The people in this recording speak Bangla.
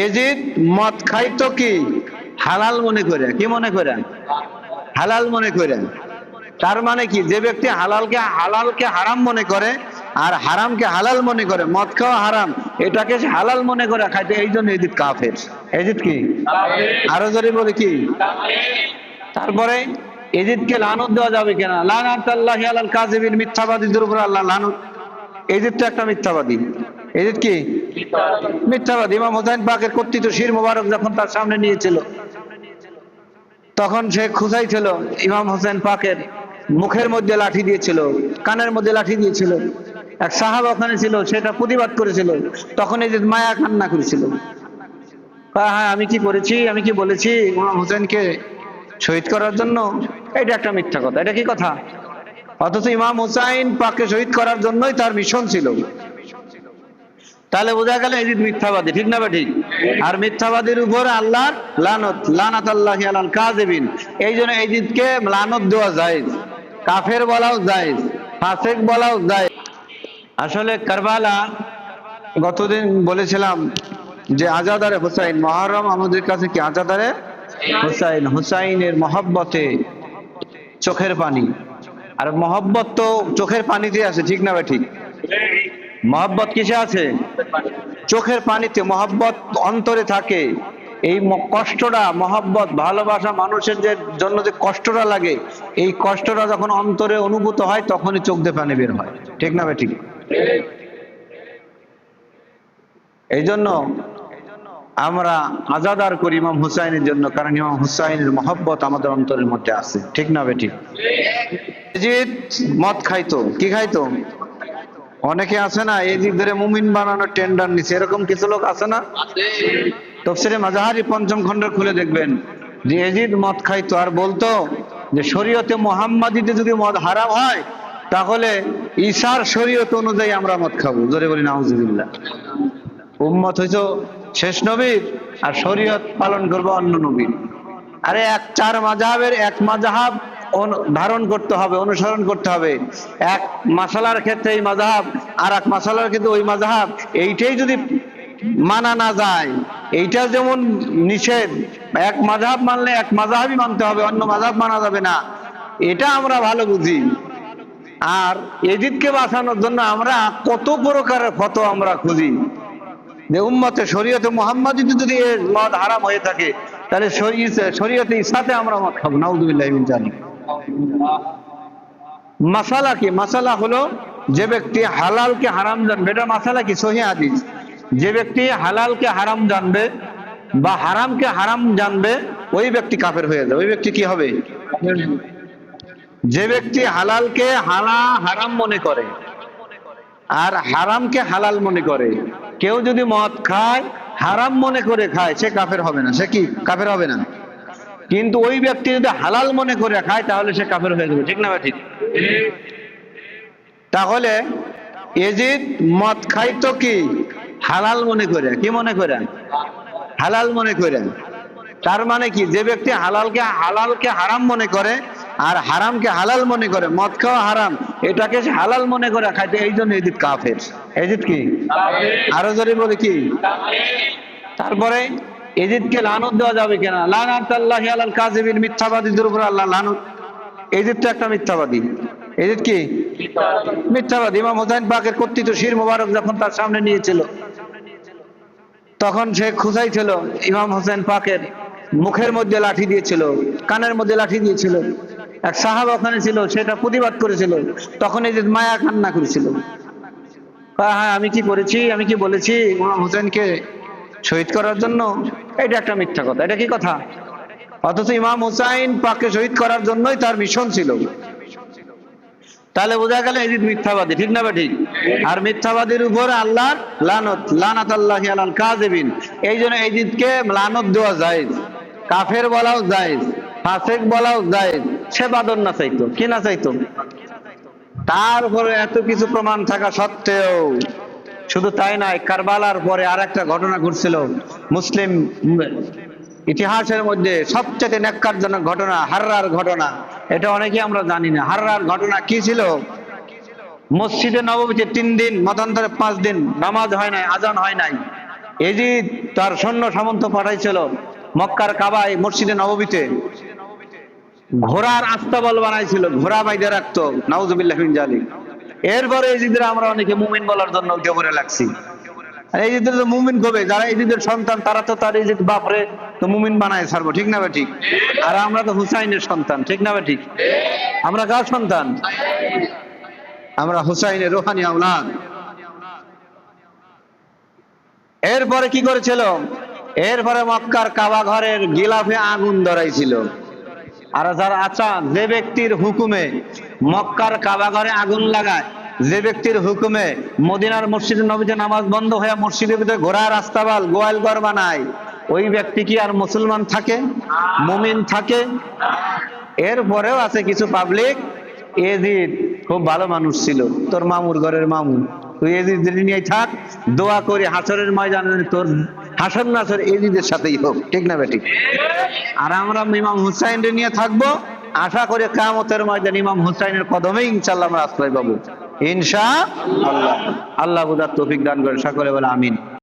এজিদ মদ খাইতো কি হালাল মনে করে, কি মনে করেন? হালাল মনে করেন। তার মানে কি, যে ব্যক্তি হালালকে হারাম মনে করে আর হারামকে হালাল মনে করে, মদ খাওয়া হারাম এটাকে সে হালাল মনে করে খাইতে, এই জন্য এজিদ কাফের। এজিদ কি? আরো জোরে বলে কি? তারপরে এজিদকে লানত দেওয়া যাবে কিনা? লানাতুল্লাহি আলাল কাযিবিন, মিথ্যাবাদীদের উপর আল্লাহ লানত। এজিদ তো একটা মিথ্যাবাদী। এজিদ কি? মিথ্যাবাদী। ইমাম হুসাইন পাকের কর্তৃত শির মোবারক যখন তার সামনে নিয়েছিল, তখন সে খুঁজাইছিল ইমাম হোসেন পাকের মুখের মধ্যে লাঠি দিয়েছিল, কানের মধ্যে লাঠি দিয়েছিল। এক সাহাবা ওখানে ছিল, সেটা প্রতিবাদ করেছিল। তখন এই যে মায়া কান্না করেছিল, হ্যাঁ আমি কি করেছি, আমি কি বলেছি ইমাম হোসেনকে শহীদ করার জন্য? এটা একটা মিথ্যা কথা, এটা কি কথা? অথচ ইমাম হুসাইন পাককে শহীদ করার জন্যই তার মিশন ছিল। তাহলে বোঝা গেল এজিদ মিথ্যাবাদী, ঠিক না? ঠিক। আর মিথ্যাবাদীর উপর আল্লাহর লানত, লানাতুল্লাহি আলাল কাযিবিন। এই জন্য এজিদকে লানত দেওয়া যায়, কাফের বলাও যায়, ফাসিক বলাও যায়। আসলে কারবালা, গতদিন বলেছিলাম যে আজাদারে হুসাইন, মুহররম আমাদের কাছে কি আজাদারে হুসাইন, হুসাইনের মহব্বতে চোখের পানি। আর মহব্বত তো চোখের পানিতে আছে, ঠিক না? ঠিক। মহব্বত কিসে আছে? চোখের পানিতে। মহব্বত অন্তরে থাকে। এই কষ্টটা, মহব্বত, ভালোবাসা, মানুষের যে জন্য যে কষ্টটা লাগে, এই কষ্টটা যখন অন্তরে অনুভূত হয় তখনই চোখ দিয়ে পানি বের হয়, ঠিক না? ঠিক। এই জন্য আমরা আজাদার করি ইমাম হুসাইনের জন্য, কারণ ইমাম হুসাইনের মহব্বত আমাদের অন্তরের মধ্যে আছে, ঠিক না? ঠিক। এজিদ মদ খাইতো, কি খাইতো? অনেকে আছে না এজিদ ধরে মুমিন বানানোর টেন্ডার নিছে, এরকম কিছু লোক আছে না? তাফসীরে মাজাহারি পঞ্চম খণ্ড খুলে দেখবেন যে এজিদ মদ খাইতো আর বলতো যে শরীয়তে মুহাম্মাদীতে যদি মদ হারাম হয় তাহলে ঈসার শরীয়ত অনুযায়ী আমরা মদ খাবো। জোরে বলি নাউজুবিল্লাহ। উম্মত হইতো শেষ নবীর আর শরীয়ত পালন করবো অন্য নবীর। আরে চার মাযহাবের এক মাযহাব ধারণ করতে হবে, অনুসরণ করতে হবে। এক মাসালার ক্ষেত্রে এই মাযহাব, আর এক মাসালার ক্ষেত্রে ওই মাযহাব। এইটাই যদি মানা না যায়, এইটা যেমন নিষেধ, এক মাযহাব মানলে এক মাযহাবই মানতে হবে, অন্য মাযহাব মানা যাবে না। এটা আমরা ভালো বুঝি। আর এজিদকে বাঁচানোর জন্য আমরা কত প্রকারের ফতোয়া আমরা খুঁজি যে উম্মতে শরীয়তে মুহাম্মাদীতে যদি মদ হারাম হয়ে থাকে তাহলে শরীয়তে ঈসাতে আমরা মদ খাবো। নাউযুবিল্লাহি মিন যালিক। মাসালা কি? মাসালা হলো যে ব্যক্তি হালালকে হারাম জানবে, এটা মাসালা কি? সহিহ হাদিস। যে ব্যক্তি হালালকে হারাম জানবে বা হারামকে হারাম জানবে, ওই ব্যক্তি কাফের হয়ে যাবে। ওই ব্যক্তি কি হবে? যে ব্যক্তি হালালকে হারাম মনে করে আর হারামকে হালাল মনে করে, কেউ যদি মদ খায় হারাম মনে করে খায়, সে কাফের হবে না। সে কি কাফের হবে না? কিন্তু ওই ব্যক্তি যদি হালাল মনে করে খায় তাহলে সে কাফের হয়ে যাবে, ঠিক না? ঠিক। তাহলে এজিদ মদ খাইতো কি হালাল মনে করে, কি মনে করেন? হালাল মনে করেন। তার মানে কি, যে ব্যক্তি হালালকে হারাম মনে করে আর হারামকে হালাল মনে করে, মদ খাওয়া হারাম এটাকে সে হালাল মনে করে খাইতে, এই জন্য এজিদ কাফের। এজিদ কি? আরো জোরে বলে কি? তারপরে এজিদকে লানত দেওয়া যাবে কিনা? লানাতুল্লাহি আলাল কাযিবিন, মিথ্যাবাদীদের উপর আল্লাহ লানত। এজিদ তো একটা মিথ্যাবাদী। এজিদ কি? মিথ্যাবাদী। ইমাম হুসাইন পাকের কর্তৃত শির মোবারক যখন তার সামনে নিয়েছিল, তখন সে খুঁজাইছিল ইমাম হোসেন পাকের মুখের মধ্যে লাঠি দিয়েছিল, কানের মধ্যে লাঠি দিয়েছিল। এক সাহাবা ওখানে ছিল, সেটা প্রতিবাদ করেছিল। তখন এই যে মায়া কান্না করেছিল, হ্যাঁ আমি কি করেছি, আমি কি বলেছি ইমাম হোসেনকে শহীদ করার জন্য? এটা একটা মিথ্যা কথা, এটা কি কথা? অথচ ইমাম হুসাইন পাককে শহীদ করার জন্যই তার মিশন ছিল। তাহলে বোঝা গেল এজিদ মিথ্যাবাদী, ঠিক না? ঠিক। আর মিথ্যাবাদীর উপর আল্লাহর লানত, লানাতুল্লাহি আলাল কাযিবিন। এই জন্য এজিদকে লানত দেওয়া যায়, কাফের বলাও যায়, ফাসিক বলাও যায়। সে বাদর না চাইতো, কি না চাইতো? তারপরে এত কিছু প্রমাণ থাকা সত্ত্বেও, শুধু তাই নয়, কারবালার পরে আর একটা ঘটনা ঘটছিল মুসলিম ইতিহাসের মধ্যে সবচেয়ে ন্যাক্কারজনক ঘটনা, হাররার ঘটনা। এটা অনেকে আমরা জানি না। হাররার ঘটনা কি ছিল? মসজিদে নববীতে 3 দিন, মতান্তরে 5 দিন নামাজ হয় নাই, আজান হয় নাই। এজিদ তার সৈন্য সামন্ত পাঠাইছিল মক্কার কাবায় মসজিদে নববীতে ঘোড়ার আস্তাবল বানাইছিল, ঘোড়া বাইদে রাখতো, নাউজুবিল্লাহ মিন জালিক। এরপরে এজিদের আমরা অনেকে মুমিন বলার জন্য উঠে পড়ে লাগছি। আর এজিদের তো মুমিন কবে, যারা এজিদের সন্তান তারা তো তার এজিদ বাপরে তো মুমিন বানায় ছাড়বো, ঠিক না ঠিক? আর আমরা তো হুসাইনের সন্তান, ঠিক না ঠিক? আমরা কার সন্তান? আমরা হুসাইনের রোহানি আওলাদ। এরপরে কি করেছিল? এরপরে মক্কার কাবা ঘরের গিলাফে আগুন ধরাইছিল। আর যারা যে ব্যক্তির হুকুমে মক্কার কাবা ঘরে আগুন লাগায়, যে ব্যক্তির হুকুমে মদিনার মসজিদে নবীতে নামাজ বন্ধ হয়ে মসজিদের ভিতরে ঘোড়ার রাস্তাবাল গোয়াল ঘর বানায়, ওই ব্যক্তি কি আর মুসলমান থাকে, মুমিন থাকে? এরপরেও আছে কিছু পাবলিক, এজিদ খুব ভালো মানুষ ছিল, তোর মামুর ঘরের মামু, তুই এজিদের নিয়ে থাক, দোয়া করি হাসরের ময়দানে তোর হাসর নাসর এজিদের সাথেই হোক, ঠিক না বেঠিক? আর আমরা ইমাম হুসাইনকে নিয়ে থাকবো, আশা করি কিয়ামতের ময়দানে ইমাম হুসাইনের কদমে ইনশাআল্লাহ আমরা আশ্রয় পাবো ইনশাআল্লাহ। আল্লাহ বুঝার তৌফিক দান করে, সকলে বলে আমিন।